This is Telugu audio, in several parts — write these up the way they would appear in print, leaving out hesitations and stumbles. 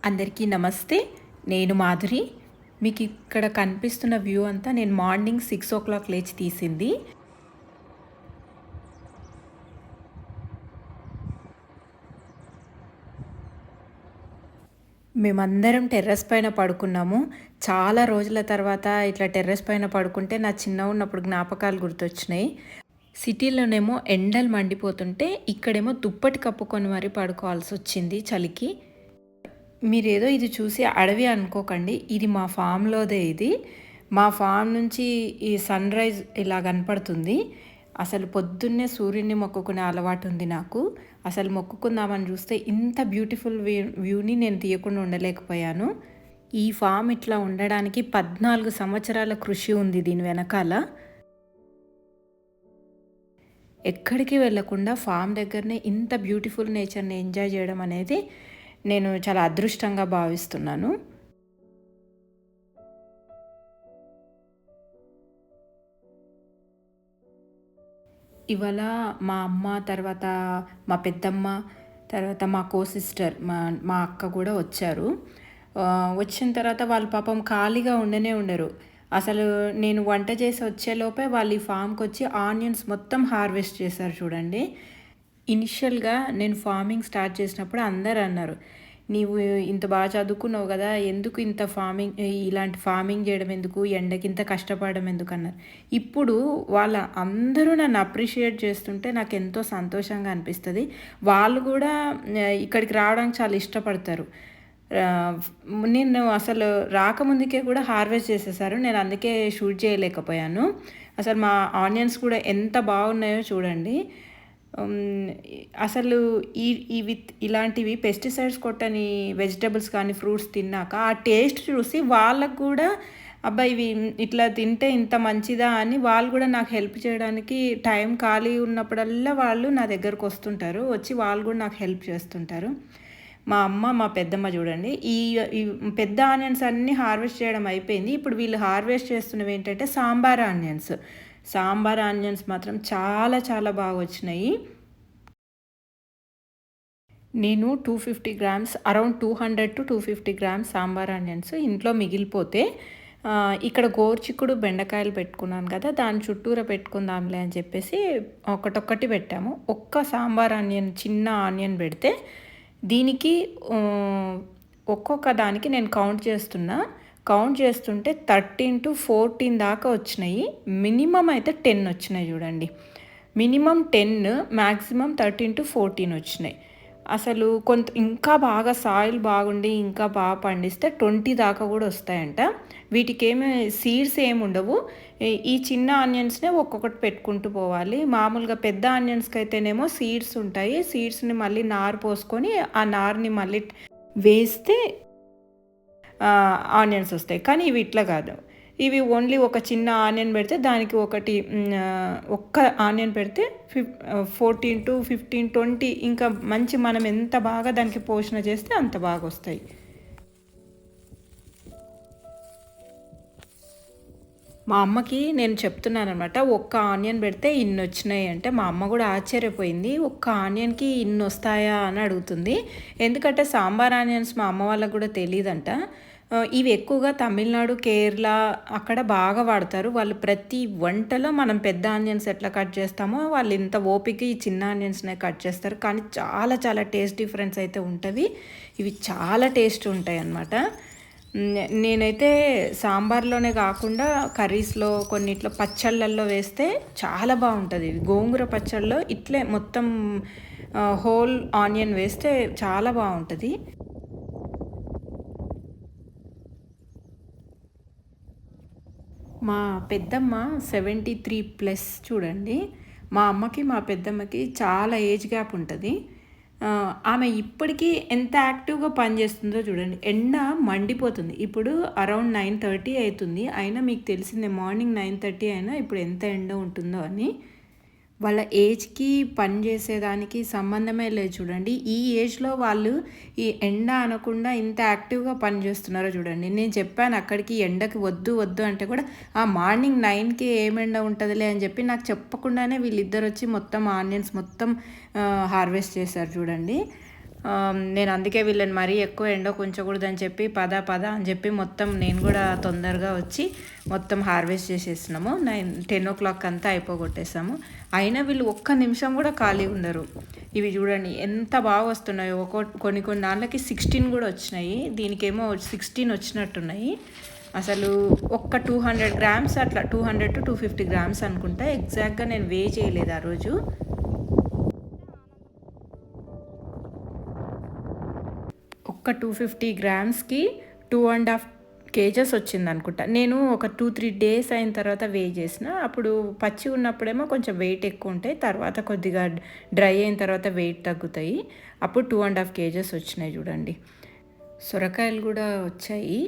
అందరికీ నమస్తే. నేను మాధురి. మీకు ఇక్కడ కనిపిస్తున్న వ్యూ అంతా నేను మార్నింగ్ 6:00 లేచి తీసింది. మేమందరం టెర్రస్ పైన పడుకున్నాము. చాలా రోజుల తర్వాత ఇట్లా టెర్రస్ పైన పడుకుంటే నా చిన్నగున్నప్పుడు జ్ఞాపకాలు గుర్తొచ్చినాయి. సిటీలోనేమో ఎండలు మండిపోతుంటే ఇక్కడేమో దుప్పటి కప్పుకొని మరీ పడుకోవాల్సొచ్చింది చలికి. మీరేదో ఇది చూసి అడవి అనుకోకండి. ఇది మా ఫామ్‌లోదే ఇది. మా ఫామ్ నుంచి ఈ సన్‌రైజ్ ఇలా కనపడుతుంది. అసలు పొద్దున్నే సూర్యుడిని మొక్కుకునే అలవాటుంది నాకు. అసలు మొక్కుకుందామని చూస్తే ఇంత బ్యూటిఫుల్ వ్యూని నేను తీయకుండా ఉండలేకపోయాను. ఈ ఫామ్ ఇట్లా ఉండడానికి 14 సంవత్సరాల కృషి ఉంది దీని వెనకాల. ఎక్కడికి వెళ్ళకుండా ఫామ్ దగ్గరనే ఇంత బ్యూటిఫుల్ నేచర్‌ని ఎంజాయ్ చేయడం అనేది నేను చాలా అదృష్టంగా భావిస్తున్నాను. ఇవాళ మా అమ్మ, తర్వాత మా పెద్దమ్మ, తర్వాత మా సిస్టర్ మా అక్క కూడా వచ్చారు. వచ్చిన తర్వాత వాళ్ళు పాపం ఖాళీగా ఉండనే ఉండరు. అసలు నేను వంట చేసి వచ్చేలోపే వాళ్ళు ఈ ఫామ్‌కొచ్చి ఆనియన్స్ మొత్తం హార్వెస్ట్ చేశారు చూడండి. ఇనిషియల్‌గా నేను ఫార్మింగ్ స్టార్ట్ చేసినప్పుడు అందరూ అన్నారు, "నీవు ఇంత బాగా చదువుకున్నావు కదా! ఎందుకు ఇంత ఇలాంటి ఫార్మింగ్ చేయడం ఎందుకు? ఎండకి ఇంత కష్టపడడం ఎందుకు?" అన్నారు. ఇప్పుడు అందరూ నన్ను అప్రిషియేట్ చేస్తుంటే నాకెంతో సంతోషంగా అనిపిస్తది. వాళ్ళు కూడా ఇక్కడికి రావడానికి చాలా ఇష్టపడతారు. ఆహ్, నేను అసలు రాకముందుకే కూడా హార్వెస్ట్ చేసేసారు. నేను అందుకే షూట్ చేయలేకపోయాను. అసలు మా ఆనియన్స్ కూడా ఎంత బాగున్నాయో చూడండి. హ్మ్. అసలు ఈ ఇవి ఇలాంటివి పెస్టిసైడ్స్ కొట్టని వెజిటబుల్స్ కానీ, ఫ్రూట్స్ తిన్నాక ఆ టేస్ట్ చూసి వాళ్ళకి కూడా అబ్బా! ఇవి ఇట్లా తింటే ఇంత మంచిదా అని వాళ్ళు కూడా నాకు హెల్ప్ చేయడానికి టైం ఖాళీ ఉన్నప్పుడల్లా వాళ్ళు నా దగ్గరకొస్తుంటారు. వచ్చి వాళ్ళు కూడా నాకు హెల్ప్ చేస్తుంటారు. మా అమ్మ, మా పెద్దమ్మ చూడండి. ఈ పెద్ద ఆనియన్స్ అన్నీ హార్వెస్ట్ చేయడం అయిపోయింది. ఇప్పుడు వీళ్ళు హార్వెస్ట్ చేస్తున్నవేంటంటే సాంబార్ ఆనియన్స్. సాంబార్ ఆనియన్స్ మాత్రం చాలా చాలా బాగొచ్చినాయి. నేను 250 grams around 200-250 grams sambar onions ఇంట్లో మిగిలిపోతే ఇక్కడ గోరుచిక్కుడు బెండకాయలు పెట్టుకున్నాను కదా! దాని చుట్టూరా పెట్టుకుందాంలే అని చెప్పేసి ఒకటొక్కటి పెట్టాము. ఒక్క సాంబార్ ఆనియన్ చిన్న ఆనియన్ పెడితే దీనికి ఒక్కొక్క దానికి నేను కౌంట్ చేస్తుంటే 13-14 దాకా వచ్చినాయి. మినిమమ్ అయితే 10 వచ్చినాయి చూడండి. మినిమమ్ 10, మ్యాక్సిమం 13-14 వచ్చినాయి. అసలు ఇంకా బాగా సాయిల్ బాగుండి ఇంకా బాగా పండిస్తే 20 దాకా కూడా వస్తాయంట. వీటికేమి సీడ్స్ ఏమి ఉండవు. ఈ చిన్న ఆనియన్స్‌నే ఒక్కొక్కటి పెట్టుకుంటూ పోవాలి. మామూలుగా పెద్ద ఆనియన్స్‌కి అయితేనేమో సీడ్స్ ఉంటాయి. సీడ్స్‌ని మళ్ళీ నారు పోసుకొని ఆ నారుని మళ్ళీ వేస్తే ఆనియన్స్ వస్తాయి. కానీ ఇవి ఇట్లా కాదు. ఇవి ఓన్లీ ఒక చిన్న ఆనియన్ పెడితే దానికి ఒక్క ఆనియన్ పెడితే 14-15, 20 ఇంకా మనం ఎంత బాగా దానికి పోషణ చేస్తే అంత బాగా వస్తాయి. మా అమ్మకి నేను చెప్తున్నాననమాట. ఒక్క ఆనియన్ పెడితే ఇన్నొచ్చినాయి అంటే, మా అమ్మ కూడా ఆశ్చర్యపోయింది. ఒక్క ఆనియన్‌కి ఇన్నొస్తాయా అని అడుగుతుంది. ఎందుకంటే సాంబార్ ఆనియన్స్ మా అమ్మ వాళ్ళకి కూడా తెలీదంట. ఇవి ఎక్కువగా తమిళనాడు, కేరళ అక్కడ బాగా వాడతారు. వాళ్ళు ప్రతి వంటలో మనం పెద్ద ఆనియన్స్ ఎట్లా కట్ చేస్తామో వాళ్ళు ఇంత ఓపిక ఈ చిన్న ఆనియన్స్‌నే కట్ చేస్తారు. కానీ చాలా చాలా టేస్ట్ డిఫరెన్స్ అయితే ఉంటవి. ఇవి చాలా టేస్ట్ ఉంటాయన్నమాట. నేనైతే సాంబార్లోనే కాకుండా కర్రీస్‌లో కొన్నిట్లో పచ్చళ్ళల్లో వేస్తే చాలా బావుంటది. గోంగూర పచ్చడిలో ఇట్లే మొత్తం హోల్ ఆనియన్ వేస్తే చాలా బావుంటది. మా పెద్దమ్మ 73+ చూడండి. మా అమ్మకి, మా పెద్దమ్మకి చాలా ఏజ్ గ్యాప్ ఉంటది. ఆమె ఇప్పటికీ ఎంత యాక్టివ్‌గా పనిచేస్తుందో చూడండి. ఎండ మండిపోతుంది. ఇప్పుడు అరౌండ్ 9:30 అయితుంది. అయినా మీకు తెలిసిందే మార్నింగ్ 9:30 అయినా ఇప్పుడు ఎంత ఎండ ఉంటుందో అని. వాళ్ళ ఏజ్‌కి పని చేసేదానికి సంబంధమే లేదు చూడండి. ఈ ఏజ్‌లో వాళ్ళు ఈ ఎండ అనకుండా ఇంత యాక్టివ్‌గా పని చేస్తున్నారో చూడండి. నేను చెప్పాను అక్కడికి ఎండకి వద్దు అంటే కూడా మార్నింగ్ 9కి ఏం ఎండ ఉంటదిలే అని చెప్పి నాకు చెప్పకుండానే వీళ్ళిద్దరొచ్చి మొత్తం ఆనియన్స్ మొత్తం హార్వెస్ట్ చేశారు చూడండి. నేను అందుకే వీళ్ళని మరీ ఎక్కువ ఎండకు ఉంచకూడదని చెప్పి పద పద అని చెప్పి మొత్తం నేను కూడా తొందరగా వచ్చి మొత్తం హార్వెస్ట్ చేసేసినాము. 10 o'clock అంతా అయిపోగొట్టేసాము. అయినా వీళ్ళు ఒక్క నిమిషం కూడా ఖాళీ ఉండరు. ఇవి చూడండి ఎంత బాగా వస్తున్నాయో. కొన్ని కొన్ని దాంట్లకి 16 కూడా వచ్చినాయి, దీనికేమో 16 వచ్చినట్టున్నాయి. అసలు ఒక్క 200 grams అట్లా 200 to 250 grams అనుకుంటా. ఎగ్జాక్ట్గా నేను వే చేయలేదు ఆ రోజు. ఒక్క 250 గ్రామ్స్కి 2.5 kgs వచ్చింది అనుకుంటా. నేను ఒక 2-3 days అయిన తర్వాత వే చేసిన. అప్పుడు పచ్చి ఉన్నప్పుడేమో కొంచెం వెయిట్ ఎక్కువ ఉంటాయి, తర్వాత కొద్దిగా డ్రై అయిన తర్వాత వెయిట్ తగ్గుతాయి. అప్పుడు 2.5 kgs వచ్చినాయి చూడండి. సొరకాయలు కూడా వచ్చాయి.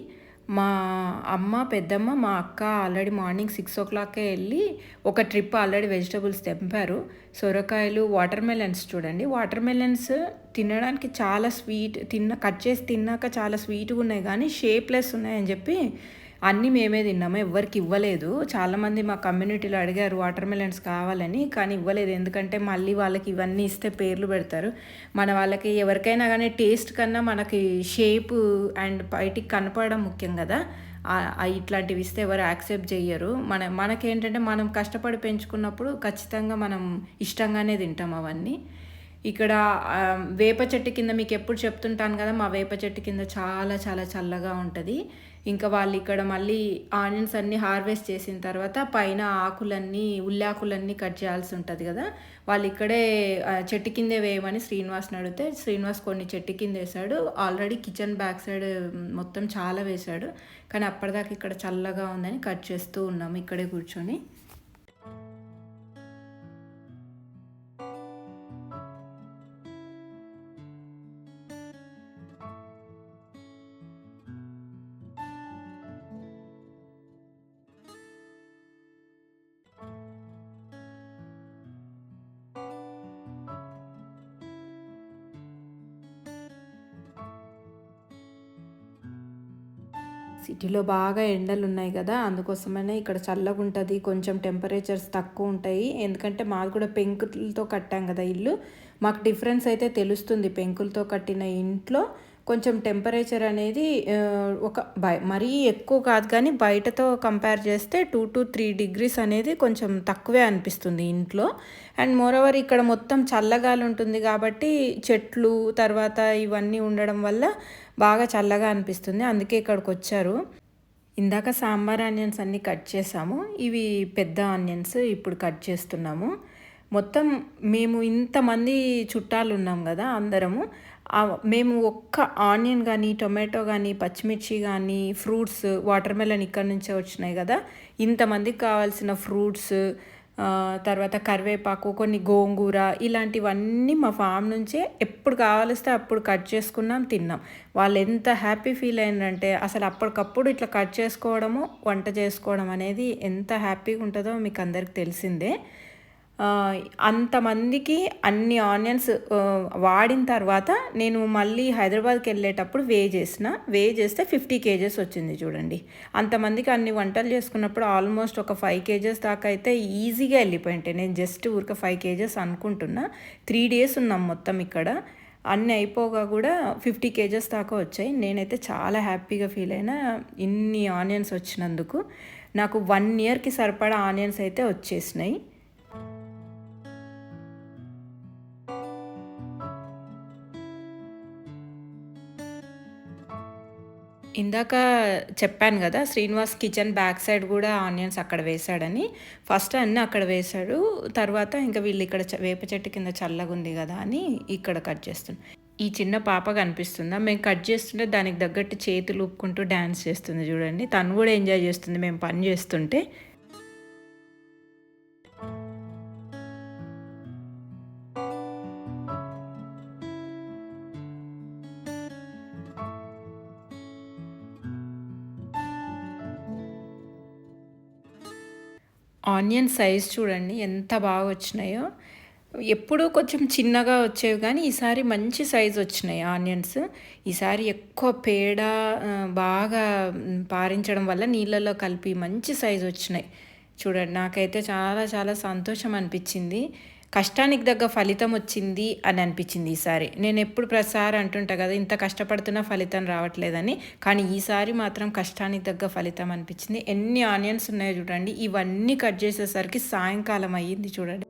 మా అమ్మ, పెద్దమ్మ, మా అక్క ఆల్రెడీ మార్నింగ్ 6 o'clockకే వెళ్ళి ఒక ట్రిప్ ఆల్రెడీ వెజిటబుల్స్ తెంపారు. సొరకాయలు, వాటర్ మెలన్స్ చూడండి. వాటర్ మెలన్స్ తినడానికి చాలా స్వీట్, కట్ చేసి తిన్నాక చాలా స్వీట్గా ఉన్నాయి, కానీ షేప్లెస్ ఉన్నాయని చెప్పి అన్నీ మేమే తిన్నాము, ఎవ్వరికి ఇవ్వలేదు. చాలామంది మా కమ్యూనిటీలో అడిగారు వాటర్ మెలన్స్ కావాలని, కానీ ఇవ్వలేదు. ఎందుకంటే మళ్ళీ వాళ్ళకి ఇవన్నీ ఇస్తే పేర్లు పెడతారు. మన వాళ్ళకి ఎవరికైనా కానీ టేస్ట్ కన్నా మనకి షేపు అండ్ బయటికి కనపడడం ముఖ్యం కదా. ఇట్లాంటివి ఇస్తే ఎవరు యాక్సెప్ట్ చెయ్యరు. మనకేంటంటే మనం కష్టపడి పెంచుకున్నప్పుడు ఖచ్చితంగా మనం ఇష్టంగానే తింటాం అవన్నీ. ఇక్కడ వేప చెట్టు కింద మీకు ఎప్పుడు చెప్తుంటాను కదా, మా వేప చెట్టు కింద చాలా చాలా చల్లగా ఉంటుంది. ఇంకా వాళ్ళు ఇక్కడ మళ్ళీ ఆనియన్స్ అన్నీ హార్వెస్ట్ చేసిన తర్వాత పైన ఆకులన్నీ, ఉల్లాకులన్నీ కట్ చేయాల్సి ఉంటుంది కదా. వాళ్ళు ఇక్కడే చెట్టు కిందే వేయమని శ్రీనివాస్ని అడిగితే శ్రీనివాస్ కొన్ని చెట్టు కింద వేసాడు. ఆల్రెడీ కిచెన్ బ్యాక్ సైడ్ మొత్తం చాలా వేశాడు, కానీ అప్పటిదాకా ఇక్కడ చల్లగా ఉందని కట్ చేస్తూ ఉన్నాము ఇక్కడే కూర్చొని. సిటీలో బాగా ఎండలు ఉన్నాయి కదా, అందుకోసమనే ఇక్కడ చల్లగా ఉంటుంది, కొంచెం టెంపరేచర్స్ తక్కువ ఉంటాయి. ఎందుకంటే మాది కూడా పెంకులతో కట్టాం కదా ఇల్లు, మాకు డిఫరెన్స్ అయితే తెలుస్తుంది. పెంకులతో కట్టిన ఇంట్లో కొంచెం టెంపరేచర్ అనేది మరీ ఎక్కువ కాదు, కానీ బయటతో కంపేర్ చేస్తే 2 to 3 degrees అనేది కొంచెం తక్కువే అనిపిస్తుంది ఇంట్లో. అండ్ మోరోవర్ ఇక్కడ మొత్తం చల్లగాలి ఉంటుంది కాబట్టి చెట్లు తర్వాత ఇవన్నీ ఉండడం వల్ల బాగా చల్లగా అనిపిస్తుంది. అందుకే ఇక్కడికి వచ్చారు. ఇందాక సాంబార్ ఆనియన్స్ అన్నీ కట్ చేసాము, ఇవి పెద్ద ఆనియన్స్ ఇప్పుడు కట్ చేస్తున్నాము. మొత్తం మేము ఇంతమంది చుట్టాలు ఉన్నాం కదా అందరము, మేము ఒక్క ఆనియన్ కానీ, టొమాటో కానీ, పచ్చిమిర్చి కానీ, ఫ్రూట్స్, వాటర్ మెలన్ ఇక్కడ నుంచే వచ్చినాయి కదా, ఇంతమందికి కావాల్సిన ఫ్రూట్స్, తర్వాత కరివేపాకు, కొన్ని గోంగూర, ఇలాంటివన్నీ మా ఫామ్ నుంచే ఎప్పుడు కావాలిస్తే అప్పుడు కట్ చేసుకున్నాం, తిన్నాం. వాళ్ళు ఎంత హ్యాపీ ఫీల్ అయిందంటే అసలు అప్పటికప్పుడు ఇట్లా కట్ చేసుకోవడము, వంట చేసుకోవడం అనేది ఎంత హ్యాపీగా ఉంటుందో మీకు అందరికి తెలిసిందే. అంతమందికి అన్ని ఆనియన్స్ వాడిన తర్వాత నేను మళ్ళీ హైదరాబాద్కి వెళ్ళేటప్పుడు వే చేస్తే 50 kgs వచ్చింది చూడండి. అంతమందికి అన్ని వంటలు చేసుకున్నప్పుడు ఆల్మోస్ట్ ఒక 5 kgs దాకా అయితే ఈజీగా వెళ్ళిపోయింటాయి. నేను జస్ట్ ఊరికే 5 kgs అనుకుంటున్నా. 3 days ఉన్నాం మొత్తం ఇక్కడ. అన్నీ అయిపోగా కూడా 50 kgs దాకా వచ్చాయి. నేనైతే చాలా హ్యాపీగా ఫీల్ అయినా ఇన్ని ఆనియన్స్ వచ్చినందుకు. నాకు 1 yearకి సరిపడా ఆనియన్స్ అయితే వచ్చేసినాయి. ఇందాక చెప్పాను కదా, శ్రీనివాస్ కిచెన్ బ్యాక్ సైడ్ కూడా ఆనియన్స్ అక్కడ వేశాడని. ఫస్ట్ అన్నీ అక్కడ వేశాడు, తర్వాత ఇంకా వీళ్ళు ఇక్కడ వేప చెట్టు కింద చల్లగా ఉంది కదా అని ఇక్కడ కట్ చేస్తున్నాం. ఈ చిన్న పాప కనిపిస్తుందా, మేము కట్ చేస్తుంటే దానికి తగ్గట్టు చేతులు ఊపుకుంటూ డ్యాన్స్ చేస్తుంది చూడండి. తను కూడా ఎంజాయ్ చేస్తుంది మేము పని చేస్తుంటే. ఆనియన్ సైజ్ చూడండి ఎంత బాగా వచ్చినాయో. ఎప్పుడూ కొంచెం చిన్నగా వచ్చేవి, కానీ ఈసారి మంచి సైజ్ వచ్చినాయి ఆనియన్స్. ఈసారి ఎక్కువ పేడ బాగా పారించడం వల్ల నీళ్ళల్లో కలిపి మంచి సైజ్ వచ్చినాయి చూడండి. నాకైతే చాలా చాలా సంతోషం అనిపించింది. కష్టానికి తగ్గ ఫలితం వచ్చింది అని అనిపించింది ఈసారి. నేనెప్పుడు ప్రతిసారి అంటుంటా కదా! ఇంత కష్టపడుతున్నా ఫలితం రావట్లేదని. కానీ ఈసారి మాత్రం కష్టానికి తగ్గ ఫలితం అనిపించింది. ఎన్ని ఆనియన్స్ ఉన్నాయో చూడండి. ఇవన్నీ కట్ చేసేసరికి సాయంకాలం అయ్యింది చూడండి.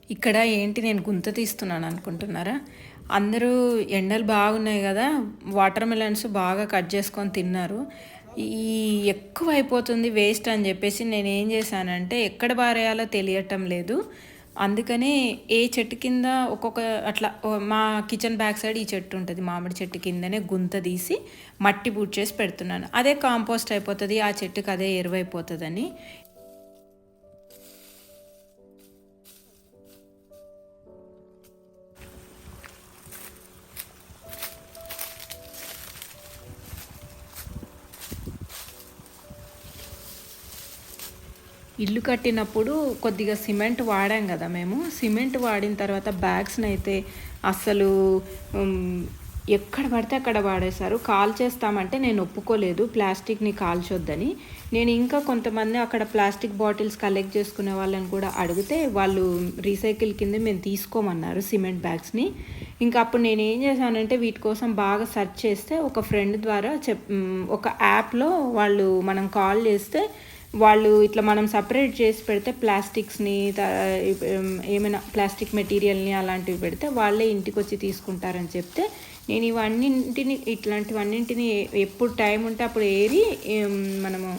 ఇక్కడ ఏంటి నేను గుంత తీస్తున్నాను అనుకుంటున్నారా? అందరూ ఎండలు బాగున్నాయి కదా! వాటర్ మిలన్స్ బాగా కట్ చేసుకొని తిన్నారు. ఈ ఎక్కువైపోతుంది వేస్ట్ అని చెప్పేసి నేనేం చేశానంటే ఎక్కడ పారేయాలో తెలియటం లేదు. అందుకనే ఏ చెట్టు కింద ఒక్కొక్క అట్లా మా కిచెన్ బ్యాక్ సైడ్ ఈ చెట్టు ఉంటుంది. మామిడి చెట్టు కిందనే గుంత తీసి మట్టి పూడ్చేసి పెడుతున్నాను. అదే కాంపోస్ట్ అయిపోతుంది. ఆ చెట్టుకి అదే ఎరువైపోతుందని. ఇల్లు కట్టినప్పుడు కొద్దిగా సిమెంట్ వాడాం కదా మేము. సిమెంట్ వాడిన తర్వాత బ్యాగ్స్‌నైతే అస్సలు హ్మ్, ఎక్కడ పడితే అక్కడ వాడేశారు. కాల్చేస్తామంటే నేను ఒప్పుకోలేదు ప్లాస్టిక్‌ని కాల్చొద్దని. నేను ఇంకా కొంతమంది అక్కడ ప్లాస్టిక్ బాటిల్స్ కలెక్ట్ చేసుకునే వాళ్ళని కూడా అడిగితే వాళ్ళు రీసైకిల్ కింద మేము తీసుకోమన్నారు సిమెంట్ బ్యాగ్స్‌ని. ఇంకా అప్పుడు నేనేం చేశానంటే వీటి కోసం బాగా సెర్చ్ చేస్తే ఒక ఫ్రెండ్ ద్వారా ఒక యాప్‌లో వాళ్ళు మనం కాల్ చేస్తే వాళ్ళు ఇట్లా మనం సపరేట్ చేసి పెడితే ప్లాస్టిక్స్‌ని ఏమైనా ప్లాస్టిక్ మెటీరియల్‌ని అలాంటివి పెడితే వాళ్ళే ఇంటికొచ్చి తీసుకుంటారని చెప్తే, నేను ఇట్లాంటివన్నింటిని ఎప్పుడు టైం ఉంటే అప్పుడు ఏరి మనము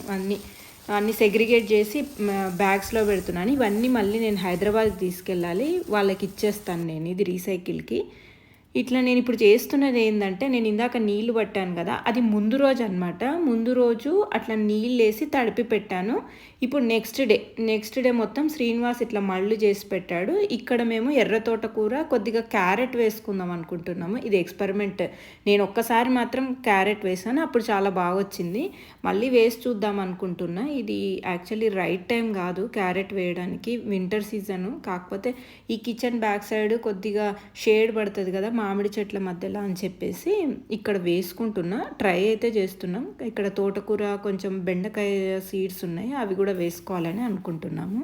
అన్నీ సెగ్రిగేట్ చేసి బ్యాగ్స్‌లో పెడుతున్నాను. ఇవన్నీ మళ్ళీ నేను హైదరాబాద్‌కి తీసుకెళ్ళాలి. వాళ్ళకి ఇచ్చేస్తాను నేను ఇది రీసైకిల్‌కి. ఇట్లా నేనిప్పుడు చేస్తున్నది ఏందంటే, నేను ఇందాక నీళ్లు పట్టాను గదా! అది ముందు రోజు అనమాట. ముందు రోజు అట్లా నీళ్ళేసి తడిపి పెట్టాను. ఇప్పుడు నెక్స్ట్ డే మొత్తం శ్రీనివాస్ ఇట్లా మళ్ళు చేసి పెట్టాడు. ఇక్కడ మేము ఎర్ర తోటకూర, కొద్దిగా క్యారెట్ వేసుకుందాం అనుకుంటున్నాము. ఇది ఎక్స్‌పెరిమెంట్. నేను ఒక్కసారి మాత్రం క్యారెట్ వేశాను. అప్పుడు చాలా బాగొచ్చింది. మళ్ళీ వేసి చూద్దాం అనుకుంటున్నా. ఇది యాక్చువల్లీ రైట్ టైం గాదు క్యారెట్ వేయడానికి. Winter season. కాకపోతే ఈ కిచెన్ బ్యాక్ సైడ్ కొద్దిగా షేడ్ పడతది గదా! మామిడి చెట్ల మధ్యలో అని చెప్పేసి ఇక్కడ వేసుకుంటున్నా. ట్రై అయితే చేస్తున్నాం. ఇక్కడ తోటకూర, కొంచెం బెండకాయ సీడ్స్ ఉన్నాయి. అవి కూడా వేసుకోవాలని అనుకుంటున్నాము.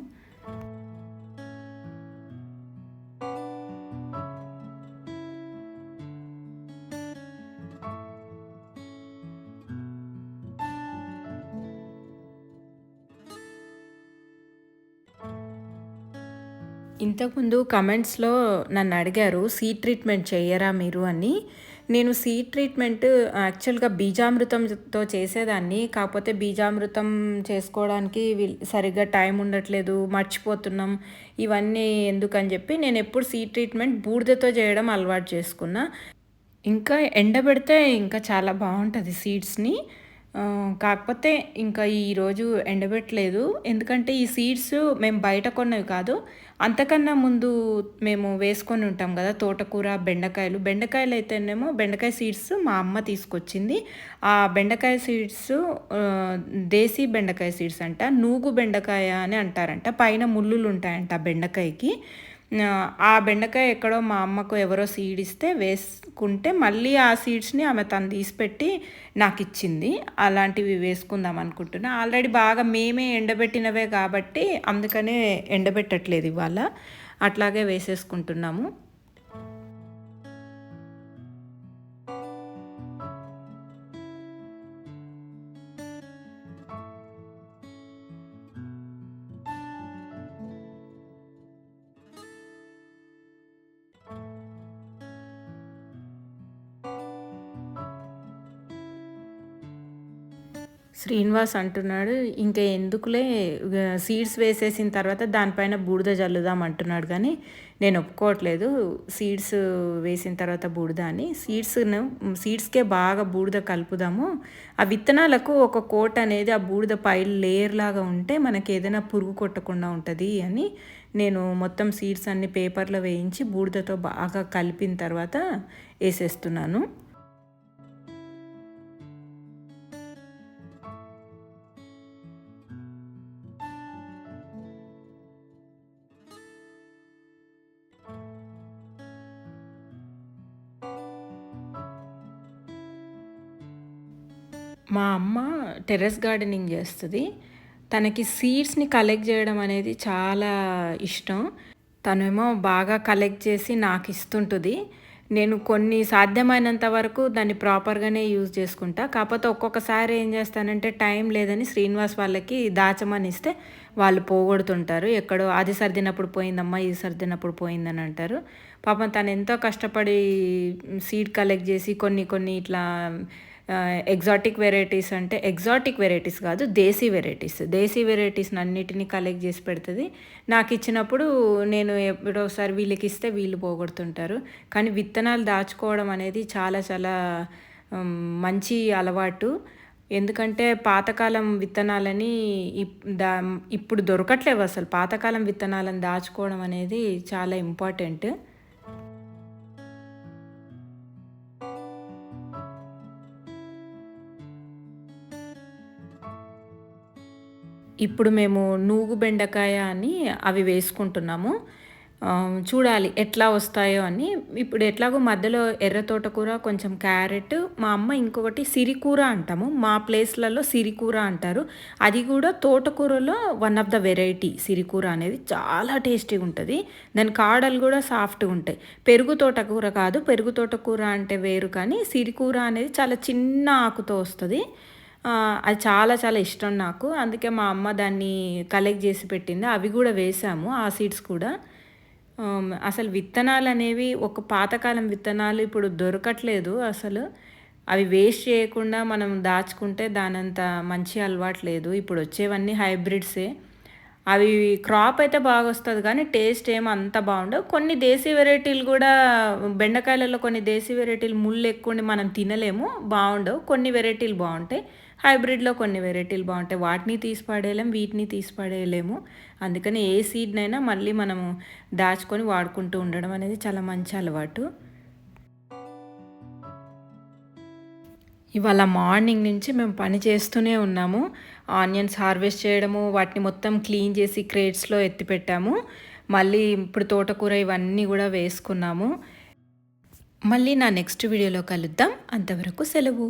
ఇంతకుముందు కమెంట్స్‌లో నన్నడిగారు సీడ్ ట్రీట్మెంట్ చెయ్యరా మీరు అని. నేను సీడ్ ట్రీట్మెంట్ యాక్చువల్‌గా బీజామృతంతో చేసేదాన్ని. కాకపోతే బీజామృతం చేసుకోవడానికి సరిగ్గా టైం ఉండట్లేదు, మర్చిపోతున్నాం. ఇవన్నీ ఎందుకని చెప్పి నేనెప్పుడు సీడ్ ట్రీట్మెంట్ బూడిదతో చేయడం అలవాటు చేసుకున్నా. ఇంకా ఎండబెడితే ఇంకా చాలా బావుంటది సీడ్స్‌ని. కాకపోతే ఇంకా ఈరోజు ఎండబెట్టలేదు. ఎందుకంటే ఈ సీడ్స్ మేము బయట కొన్నవి కాదు. అంతకన్నా ముందు మేము వేసుకొని ఉంటాం గదా! తోటకూర, బెండకాయలు. బెండకాయలయితేనేమో బెండకాయ సీడ్స్ మా అమ్మ తీసుకొచ్చింది. ఆ బెండకాయ సీడ్స్ దేశీ బెండకాయ సీడ్స్ అంట. నూగు బెండకాయ అని అంటారంట. పైన ముల్లులుంటాయంట ఆ బెండకాయకి. ఆ బెండకాయ ఎక్కడో మా అమ్మకు ఎవరో సీడ్ ఇస్తే వేసుకుంటే మళ్ళీ ఆ సీడ్స్‌ని ఆమె తను తీసిపెట్టి నాకిచ్చింది. అలాంటివి వేసుకుందాం అనుకుంటున్నా. ఆల్రెడీ బాగా మేమే ఎండబెట్టినవే కాబట్టి అందుకనే ఎండబెట్టట్లేదు ఇవాళ. అట్లాగే వేసేసుకుంటున్నాము. శ్రీనివాస్ అంటున్నాడు, "ఇంక ఎందుకులే సీడ్స్ వేసేసిన తర్వాత దానిపైన బూడిద జల్లుదాం" అంటున్నాడు గానీ, నేను ఒప్పుకోవట్లేదు. సీడ్స్ వేసిన తర్వాత బూడిద అని. సీడ్స్‌కే బాగా బూడిద కలుపుదాము. ఆ విత్తనాలకు ఒక కోట్ అనేది ఆ బూడిద పై లేయర్ లాగా ఉంటే మనకేదైనా పురుగు కొట్టకుండా ఉంటది అని, నేను మొత్తం సీడ్స్ అన్నీ పేపర్‌లో వేయించి బూడిదతో బాగా కలిపిన తర్వాత ఏసేస్తున్నాను. మా అమ్మ టెర్రస్ గార్డెనింగ్ చేస్తది. తనకి సీడ్స్‌ని కలెక్ట్ జేయడం అనేది చాలా ఇష్టం. తనేమో బాగా కలెక్ట్ చేసి నాకిస్తుంటది. నేను కొన్ని సాధ్యమైనంత వరకు దాన్ని ప్రాపర్‌గానే యూజ్ చేసుకుంటా. కాపోతే ఒక్కొక్కసారి ఏం చేస్తానంటే టైం లేదని శ్రీనివాస్ వాళ్ళకి దాచమని ఇస్తే వాళ్ళు పోగొడుతుంటారు. ఎక్కడో అది సర్దినప్పుడు పోయిందమ్మా, ఇది సర్దినప్పుడు పోయిందని అంటారు. పాపం తనెంతో కష్టపడి సీడ్ కలెక్ట్ చేసి కొన్ని కొన్ని ఇట్లా ఎగ్జాటిక్ వెరైటీస్ అంటే ఎగ్జాటిక్ వెరైటీస్ కాదు, దేశీ వెరైటీస్. దేశీ వెరైటీస్‌ని అన్నిటిని కలెక్ట్ చేసి పెడతది. నాకిచ్చినప్పుడు నేను ఎప్పుడోసారి వీళ్ళకిస్తే వీళ్ళు పోగొడుతుంటారు. కానీ విత్తనాలు దాచుకోవడం అనేది చాలా చాలా మంచి అలవాటు. ఎందుకంటే పాతకాలం విత్తనాలని ఇప్ దా ఇప్పుడు దొరకట్లేవసలు. పాతకాలం విత్తనాలను దాచుకోవడం అనేది చాలా ఇంపార్టెంట్. ఇప్పుడు మేము నూగు బెండకాయ అని అవి వేసుకుంటున్నాము. చూడాలి ఎట్లా వస్తాయో అని. ఇప్పుడు ఎట్లాగో మధ్యలో ఎర్ర తోటకూర, కొంచెం క్యారెట్, మా అమ్మ ఇంకొకటి సిరికూర అంటాము. మా ప్లేస్‌లలో సిరికూర అంటారు. అది కూడా తోటకూరలో వన్ ఆఫ్ ద వెరైటీ. సిరికూర అనేది చాలా టేస్టీగుంటది. దాని కాడలు కూడా సాఫ్ట్‌గుంటాయి. పెరుగు తోటకూర కాదు. పెరుగు తోటకూర అంటే వేరు, కానీ సిరికూర అనేది చాలా చిన్న ఆకుతో వస్తది. అది చాలా చాలా ఇష్టం నాకు. అందుకే మా అమ్మ దాన్ని కలెక్ట్ చేసి పెట్టింది. అవి కూడా వేసాము, ఆ సీడ్స్ కూడా. అసలు విత్తనాలనేవి ఒక పాతకాలం విత్తనాలు ఇప్పుడు దొరకట్లేదు అసలు. అవి వేస్ట్ చేయకుండా మనం దాచుకుంటే దానంత మంచి అలవాటు లేదు. ఇప్పుడు వచ్చేవన్నీ హైబ్రిడ్సే. అవి క్రాప్ అయితే బాగొస్తది కానీ టేస్ట్ ఏమి అంత బాగుండవు. కొన్ని దేశీ వెరైటీలు కూడా, బెండకాయలలో కొన్ని దేశీ వెరైటీలు ముళ్ళు ఎక్కువుండి మనం తినలేము, బాగుండవు. కొన్ని వెరైటీలు బాగుంటాయి. హైబ్రిడ్‌లో కొన్ని వెరైటీలు బాగుంటాయి. వాటిని తీసి పడేయలేం, వీటిని తీసి పడేయలేము. అందుకని ఏ సీడ్‌నైనా మళ్ళీ మనము దాచుకొని వాడుకుంటూ ఉండడం అనేది చాలా మంచి అలవాటు. ఇవాళ మార్నింగ్ నుంచి మేము పని చేస్తూనే ఉన్నాము. ఆనియన్స్ హార్వెస్ట్ చేయడము, వాటిని మొత్తం క్లీన్ చేసి క్రేట్స్‌లో ఎత్తిపెట్టాము. మళ్ళీ ఇప్పుడు తోటకూర ఇవన్నీ కూడా వేసుకున్నాము. మళ్ళీ నా నెక్స్ట్ వీడియోలో కలుద్దాం. అంతవరకు సెలవు.